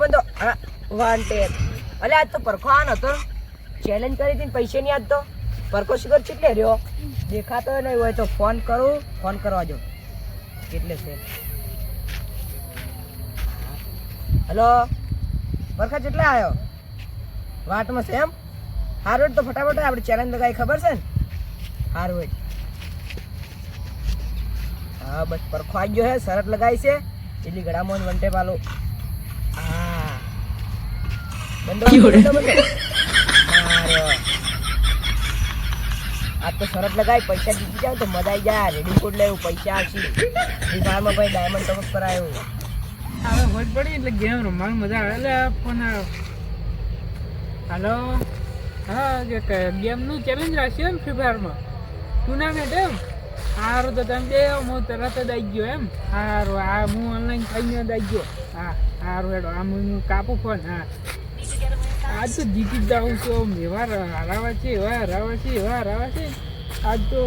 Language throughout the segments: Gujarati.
બંધો વાંટેડ અલે આજ તો પરખો આન હતો ચેલેન્જ કરી હતી પૈસા ની આજ તો પરખો શિખર કેટલે રહ્યો દેખાતો નહીં હોય તો ફોન કરવા જો કેટલે છે હેલો પરખા કેટલા આવ્યો વાટમાં છે એમ હારું તો ફટાફટ આપણે ચેલેન્જ લગાવી ખબર છે ને હારું હા બસ પરખો આવી ગયો હે શરત લગાવી છે એટલી ગળામાં વંટે પાલો હા બંધો આજ તો શરત લગાવી પૈસા જીતી જાવ તો મજા આવી જાય રેડી કોડ લેવું પૈસા આવશે ફ્રીફાયરમાં ભાઈ ડાયમંડ ટોપ કરાયો હવે હોજ પડી એટલે ગેમ રમવાની મજા આવે એટલે પણ હાલો હા જે ગેમનું ચેલેન્જ રાખ્યું એમ ફ્રી ફાયરમાં ટુર્નામેન્ટ એમ સારું તો તમે બે હું તરત જ આવી ગયો એમ સારું આ હું ઓનલાઈન થઈને જ આવી ગયો હા સારું હેડો આમ હું કાપું ફોન હા આજ તો જીતી જ જાઉં છું એવા હરાવા છે આજ તો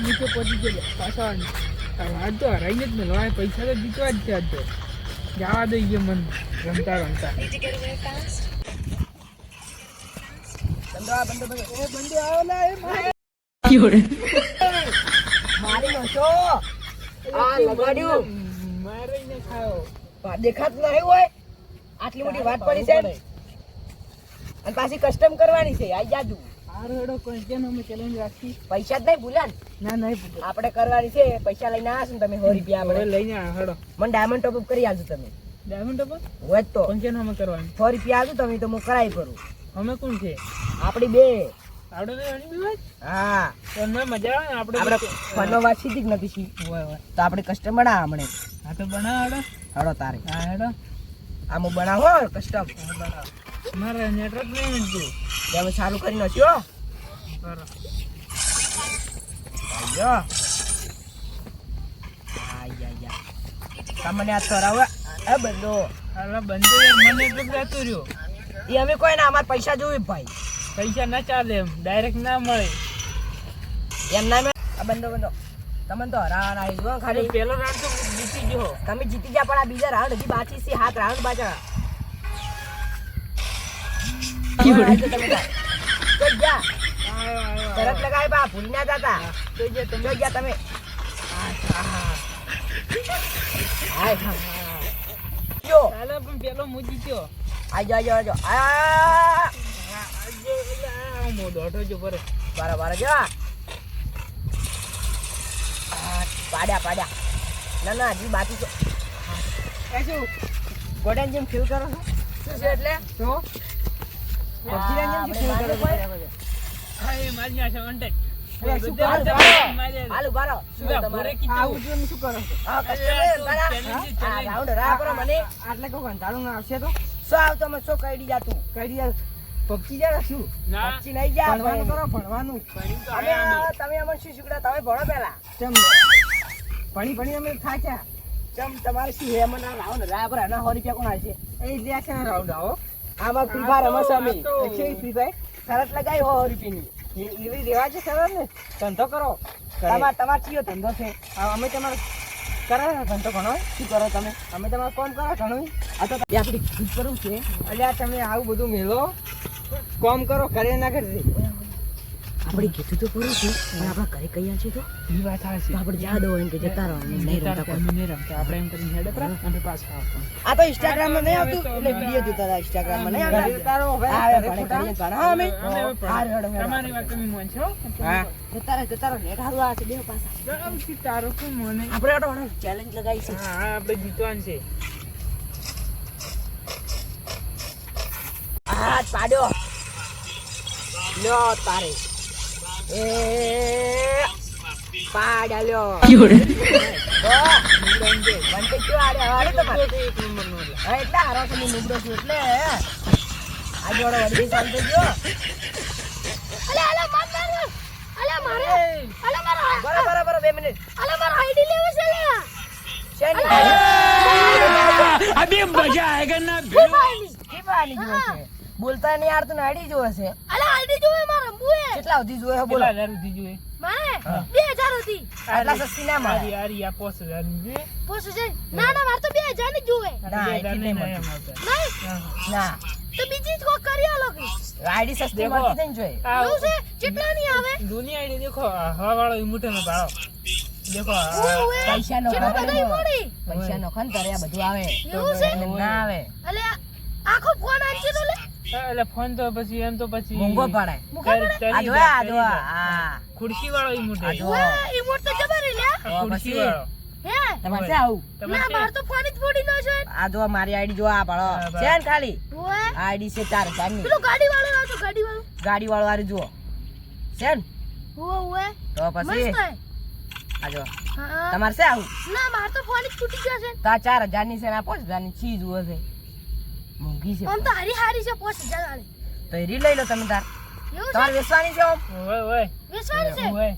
નીચે પહોંચી ગયો પાછા આજ તો હરાઈને જ મેં પૈસા તો જીતવા જ છે આજ તો જવા દઈએ મન રમતા દેખાતું નહીં હોય આટલી મોટી વાત પડી છે અને પાછી કસ્ટમ કરવાની છે આ જાદુ ચેલેન્જ રાખી પૈસા જ નહીં ભૂલ્યા ના નહીં આપણે કરવાની છે પૈસા લઈને આવશો ને તમે 100 રૂપિયા આપણે લઈને હેડો મને ડાયમંડ ટોપ અપ કરી આવજો તમે ડાયમંડ ટોપ હોય તો પંચાયત અમે કરવાની 100 રૂપિયા આવજો તમે તો હું કરાવી કરું અમે કોણ છે આપણી બે આપણે હા મજા આવે આપણે ફનો વાત સીધી જ નથી સી તો આપણે કસ્ટમ બનાવ હમણે હા તો બનાવ હેડો તારે હા હેડો આમ બનાવો કસ્ટમ બનાવ મારે નેટવર્ક નહીં મળતું તમે ચાલુ કરી નાખ્યો બરાબર તમને આ તરાવ એ બંધો હાલો બંધો મને નેટવર્ક જતું રહ્યો એ અમે કોઈ ના અમારે પૈસા જોવે ભાઈ પૈસા ના ચાલે એમ ડાયરેક્ટ ના મળે એમ ના આ બંધો તમને તો હરાવાના આવી જો ખાલી પેલો રાઉન્ડ તો જીતી ગયો તમે જીતી ગયા પણ આ બીજા રાઉન્ડ હજી બાકી છે 7 રાઉન્ડ બાચા શરત લગાવી બા ભૂલી ના જતા તમે ગયા તમે પણ પેલો હું જીત્યો આજો દોઢો જો પર બરાબર જો પાડ્યા ના હજી બાકી તો શું ગોડન જેમ ફીલ કરો છો શું છે એટલે તો પબજી જેમ ફીલ કરો છો હાય મારી આ છે હાલો બારો શું તમારે આવું જો શું કરો છો આ કસ્ટમર રાઉન્ડ રા કરો મને આટલે કો ઘંટાળું ના આવશે તો શું આવતો મે શું કઈડી જાતું કઈડી જા પબજી જા શું પબજી નહીં જા ભણવાનું કરો ભણવાનું તમે અમને શું શીખડા તમે ભણો પહેલા કેમ ભણી અમે થાક્યા કેમ તમારે શું હે મને રાઉન્ડ રા પર ના 100 રૂપિયા કોણ આવશે એ લે છે રાઉન્ડ આવો આમાં ફ્રી ફાયર રમસ અમે ફ્રી ફાયર શરત લગાવી 100 રૂપિયાની એવી રેવા છે શરત ને ધંધો કરો તમાર ચિયો ધંધો છે અમે તમારો કરો ધંધો ઘણો શું કરો તમે અમે તમારું કામ કરો ઘણું આ તો આપણી ખુદ કરવું છે એટલે તમે આવું બધું મેલો કામ કરો કરે ના કરી આપણે કીધું તો કરું છું અને આપણા ઘરે કયા છે તો એ વાત સાચી તો આપણે જા દો એમ કે જતા રહો નહીં રમતા આપણે એમ કરીને હેડે પર અને પાછા આ તો ઇન્સ્ટાગ્રામ માં નહીં આવતું એટલે વિડિયો જોતા હતા ઇન્સ્ટાગ્રામ માં નહીં આવતું તારો હવે ઘણે ઘણા અમે તમારી વાત તમે મોન છો હા જતા રહો નેટ હારું આ છે બે પાછા ગમ કે તારો કો મને આપણે ચેલેન્જ લગાવી છે હા આપણે જીતવાનું છે આ પાડ્યો લ્યો તારે એ પાડ્યો બંધ ક્યો આડે હાડે તમારે એક નંબર નો હા એટલે હારો છે હું નુબડો છું એટલે આ જોડો વડી ચાલ તો જો અલે મારે બરાબર 2 મિનિટ આઈડી લેવું છે લે શેની અબે મજા આયેગા ના કેવાની જોવે છે બોલતા નહીં યાર તો આઈડી જોવે છે અલે આઈડી જોવે મારા રંબુએ કેટલા સુધી જોઈએ છે બોલો? કેટલા હજાર સુધી જોઈએ? મારે હા. 2000 હતી. આટલા સસ્તી ના મળે. આરી આ 5000 ની જોઈએ. પોસ છે. ના ના મારે તો 2000 ની જોવે. ના, 2000 એટલી નહીં નહીં મળતી. મળતા. નહીં ના, તો બીજી જ કોઈ કરી આલો કે. આઈડી સસ્તી દેખો. મળતી થઈ ને જોઈએ. આ એવું છે કેટલા ની આવે? જૂની આઈડી દેખો, આ હવા વાળો ઈમોટન નો ભાવ દેખો. ઓવે પૈસા નો કેટલા ખબર બધા નહીં. મળી. પૈસા નો ખન તારે આ બધું આવે. એવું છે? એટલે ના આવે. અલે આખો ફોન આંચી તો લે. એટલે ફોન તો પછી એમ તો પછી મોંઘો પડે. આ જો આ જો આ. ખુરશી વાળો ઈમોટન. આ જો. ઓવે ઈમોટ તો જબર લે. ખુરશી પછી. વાળો. હે તમારે છે આવું? ના માર તો ફોન જ ફોડી નો છે. આ જો મારી આઈડી જો આ ભણો. હા, છે ને ખાલી? ઓવે આઈડી છે 4000 ની. પેલો ગાડી વાળો આવતો ગાડી વાળો. ગાડી વાળો વાળી જુઓ. છે ને? ઓવે તો પછી મસ્ત હે. આ જો. હા તમારે છે આવું? ના માર તો ફોન જ ફૂટી ગયો છે. તો આ 4000 ની છે ને આ 5000 ની ચીજ હશે. મોંઘી છે. આમ તો હારી હારી છે 5000 વાળી. તો એ રી લઈ લો તમે તાર. એવું તમારે છે વેચવાની છે આમ? ઓય ઓય વેચવાની છે. ઓય.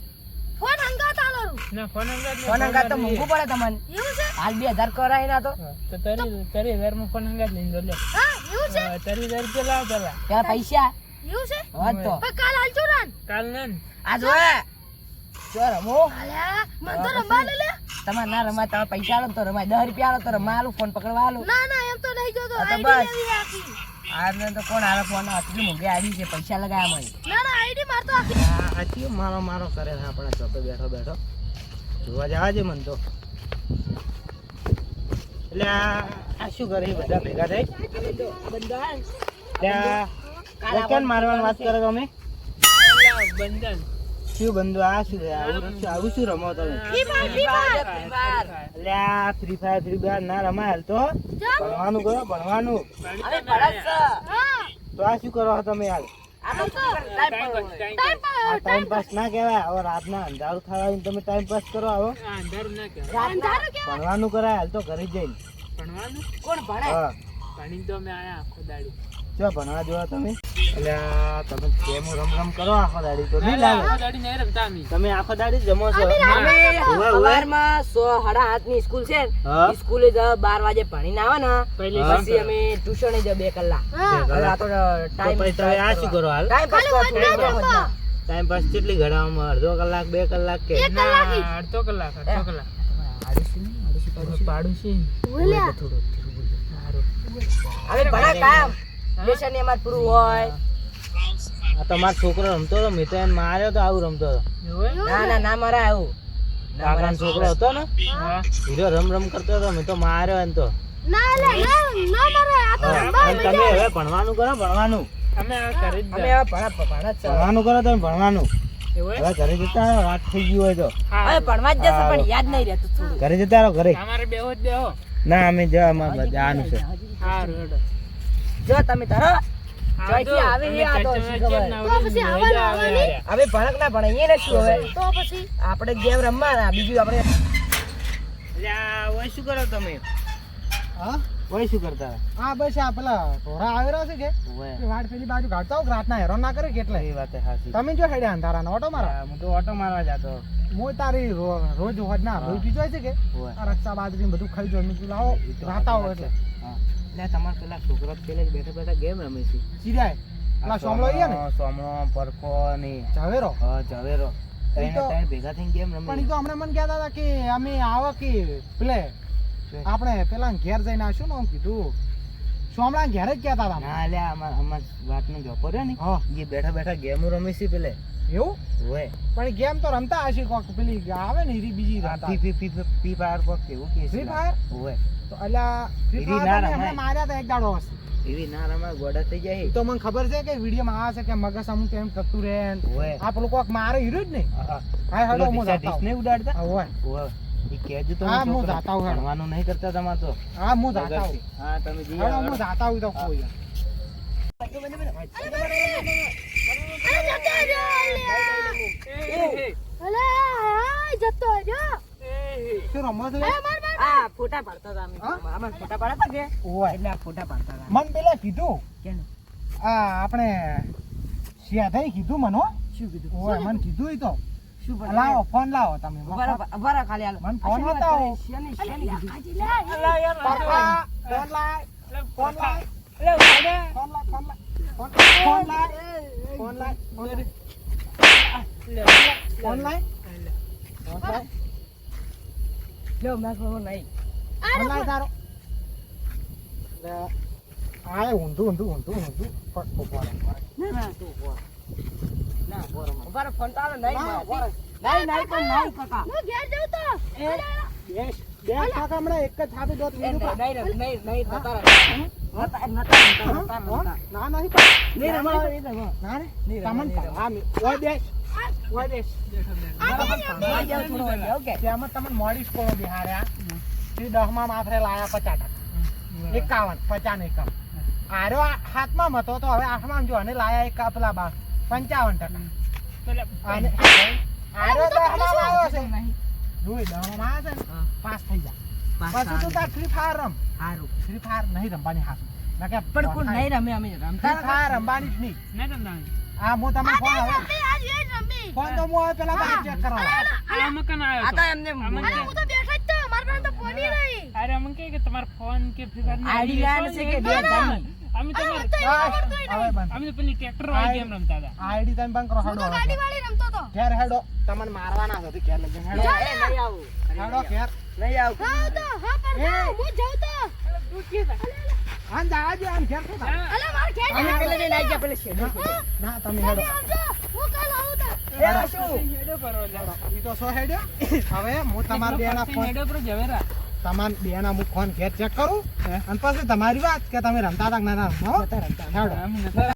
ફોન હંગાત આલો રૂ. ના ફોન અંગાત ફોન અંગાત તો મોંઘું પડે તમને. એવું છે હાલ 2000 કરાય ના તો. તો તારી 30,000 માં ફોન અંગાત લઈને જો લે. હા એવું છે 30,000 રૂપિયા લાવ પેલા. ત્યાં પૈસા એવું છે હોત તો. પણ કાલ હાલજો રાન. કાલ ને આ જો એ. જો રમો. અલ્યા મન તો રંબા લે લે. તમારે ના રમાય તમે પૈસા આલો તો રમાય 10 રૂપિયા આલો તો રમાય આલું ફોન પકડવા આલું. ના ના એમ તો નહીં જોતો હા તો આઈડી બસ. લેવી આખી. આને તો કોણ આલે ફોન આટલી મોંઘી આઈડી છે પૈસા લગાયા મળી. ના ના આઈડી માર તો આખી. આ ચિયો મારો કરે છે આપણે ચોકે બેઠો જોવા જવા છે મન તો. એટલે આ શું કરે બધા ભેગા થઈ ત્યાં કેમ મારવાની વાત કરો તમે? બંધન. શું બંધુ આ શું છે? આવું શું રમો તમે? ફ્રી ફાયર એટલે આ ફ્રી ફાયર ના રમાય હાલ તો. જામ. ભણવાનું કરો ભણવાનું. હા તો આ શું કરો છો તમે હાલ? આમ તો ટાઈમ આ ટાઈમ પાસ ના કહેવાય. હવે રાતના અંધારું થવા તમે ટાઈમ પાસ કરો આવો. અંધારું ના કહેવાય. અંધારું કેવાય. ભણવાનું કરાય હાલ તો ઘરે જઈને. ભણવાનું કોણ ભણે? હા ભણી તો અમે આયા આખો દાડી. જો ભણવા જોવા તમે. એટલે આ તમે ગેમો રમ કરો આખો દાડી તો નહીં લાગે. આખો દાડી નહીં રમતા અમે. તમે આખો દાડી જમો છો. ના. સવારમાં 7:30 ની સ્કૂલ છે હા. ને સ્કૂલે 12 વાગે ભણીને આવે ને પહેલી પછી અમે ટ્યુશને જ 2 કલાક. હા હવે આ તો ટાઈમ આ શું કરો હાલ? ટાઈમ પાસ કરો ખાલી વન થોડું રમવા. ટાઈમ પાસ કેટલી ઘડાવામાં? અડધો કલાક 2 કલાક કે? એક કલાક ઈ. અડધો કલાક. પાડોશી બોલ્યા હવે ભણા કામ લેશન એમાં જ પૂરું હોય. આ તમારો છોકરો રમતો હતો, મેં તો એને માર્યો તો આવું રમતો હતો. ના ના મરાય આવું. કાકાનો છોકરો હતો ને, હા. હીરો રમ કરતો હતો, મેં તો માર્યો એને તો. ના લે ના મારે આ તો રંબા અને તમે હવે ભણવાનું કરો, ભણવાનું. અમે આ કરી જ અમે હવે ભણા જ છે. ભણવાનું કરો તમે, ભણવાનું. એવું હવે ઘરે જતા રહો, રાત થઈ ગયું હોય તો. હવે ભણવા જ જશે પણ યાદ નહીં રહેતું થોડું. ઘરે જતા રહો, ઘરે. અમારે બેહો જ બેહો. ના, અમે જવા જવાનું છે. હારું હેડો. જો તમે તારો આ જોઈથી તો આવે અમે એ આ તો ચર્ચા શું ખબર? ચેમ ના તો પછી આવડી આવવાનું મજા આવે આવવાની? યાર. હવે ભણક ના ભણે એને શું હવે તો પછી આપણે ગેમ રમવાના બીજું આપણે એટલે આ ઓય શું કરો તમે? હા ઓય શું કરતા? હા બસ આ પેલા ઢોરા આવેલા છે કે ઓય. એ વાડ પેલી બાજુ કાઢતા હોઉં, રાતના હેરાન ના કરે કે એટલે એ વાત સાચી. તમે જો હેડ્યા અંધારાના ઓટો મારા હું તો ઓટો મારવા જતો. હું તારી રોજ હોજના રોજ પીજો છે કે ઓય. આ રક્ષા બાજરી બધું ખાઈ જો મેં લાવો એ તો રાતા હો વાત એટલે છે. હા. એટલે તમારા પેલા છોકરા પેલા જ બેઠા બેઠા ગેમ રમે છે. ચીરાય પેલા સોમલો અહીંયા ને સોમણો, પરખો ને ઝવેરો હા, ઝવેરો. ત્રણે તો- ત્રણ ભેગા થઈને ગેમ પણ રમે. એ તો હમણાં મને કહેતા હતા કે અમે આવા કે પેલે આપણે પેલા ઘેર જઈને આવશું ને આમ કીધું સોમલા ઘેર જ કહેતા હતા ના લે, અમાર વાતનો જોપો રહ્યો ને, હા એ બેઠા બેઠા ગેમો રમે છે પેલે. એવું ઓય. પણ ગેમ તો રમતા હશે કોક પેલી આવે ને હીરી બીજી રમતા પી ફાયર કોક કેવું કે છે. Free Fire? ઓય. તો અલ્યા ફ્રી હીરી ફાયર ના તો રમાય. હમણાં માર્યા હતા એક દાડો હશે એવી ના રમાય, ગોડા થઈ જાય. તો મને ખબર છે કે વિડીયોમાં આવે છે કે મગજ અમુક એમ કરતું રહે ને. ઓય. આ પેલું કોક મારે હીરો જ ને હા. હા હેડો પેલો હું ટીચા જાતા ટીચને ઉડાડતા? હા ઓય ઓય. ઈ કહેજો તો હા, હું હું છોકરા જાતા હું હેડો. ભણવાનું નહીં કરતા તમારે તો. હા હું જાતા હું હા, તમે જઈ હેડો આવો. હું જાતા હું તો કોઈ યાર. અરે જતો રહ્યો અલે હાય જતો રહ્યો શું રમો છો અરે માર માર આ ફોટા પાડતા હતા અમે. હા? આમાં ફોટા પાડતા કે ઓય એટલે આ ફોટા પાડતા હતા. મન પેલા કીધું કેનું? આ આપણે શિયાધાઈ કીધું મને હો શું કીધું? ઓય મને કીધું ઈ તો શું પણ લાવો ફોન લાવો તમે ઉભા રહો ખાલી હાલો. મને ફોન આ શું વાત બતાવો. કરે? શેની કીધું? હાજી લે અલા યાર પપ્પા, ફોન લાય ફોન લાય અલા ઉભા ફોન લાય ફોન લાય ફોન લાય ફોન લાય ઓનલાઈન જો મેં ફોન નહીં ઓનલાઈન તારો આ ઊંધું ઉભારો ફોન તો આવે નહીં નહીં પણ નહીં કાકા હું ઘેર જાઉં તો બે કાકા હમણાં એક જ થાપી દોત નહીં લીધું નતા ના નહીં નહીં રમા ના રે નહીં સામાન રમા. હા ઓય દેશ ઓકે તેમાં તમને મોડી સ્કોરો બિહાર્યા તે 10 માં માથે લાયા 50%, 51 આરો હાથમાં હતો તો હવે 8 માં જો અને લાયા એક પેલા 55%. અને આરો 10 માં આવ્યો છે જોઈ 10 માં આવે છે ને પાસ થઈ જા પછી તું તાર ફ્રી ફાયર રમ. સારું ફ્રી ફાયર નહીં રમવાની હાથ ના કે પણ કોણ નહીં રમે અમે ફ્રી રમતા ફાયર રમવાની જ નહીં. હા હું તમને ફોન હવે આજ એ જ રમી ફોન તો હું હવે પેલા બહાર ચેક કરવા આ તો એમને હું તો બેઠો જ તો મારા પાસે તો ફોન ય નહીં આઈડી લાયા છે કે બે જાની હવે બંધ આઈડી તમે બંધ કરો હું હેડો તો ગાડી વાળી રમતો તો ઘેર હેડો તમને મારવાના છે ઘેર લઈ જઈને હેડો નહીં આવું હેડો ઘેર નહીં આવું હા તો હા પર જાઉં, હું જાઉં તો આન જાજો આન ઘેર શું થાય? અલે માર ઘેર અમે પેલે જઈને આવી ગયા પેલે શેડ ના તમે હેડો આવજો હું કાલ આવું તો એ શું ઈ તો સો હેડ્યો હવે હું તમારા બેના ફોન બેના હું ફોન ઘેર ચેક કરું અને પછી તમારી વાત કે તમે રમતા હતા કે ના રમતા હો?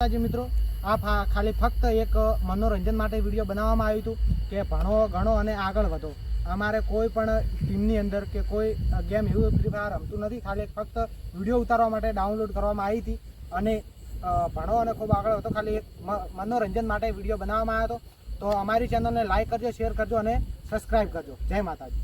હેડો મિત્રો આ ખાલી ફક્ત એક મનોરંજન માટે વિડીયો બનાવવામાં આવ્યું હતું કે ભણો ગણો અને આગળ વધો. અમારે કોઈ પણ ટીમની અંદર કે કોઈ ગેમ એવું ફ્રી ફાયર રમતું નથી. ખાલી ફક્ત વિડીયો ઉતારવા માટે ડાઉનલોડ કરવામાં આવી હતી અને ભણો અને ખૂબ આગળ વધો ખાલી એક મનોરંજન માટે વિડીયો બનાવવામાં આવ્યો હતો. તો અમારી ચેનલને લાઈક કરજો, શેર કરજો અને સબસ્ક્રાઈબ કરજો. જય માતાજી.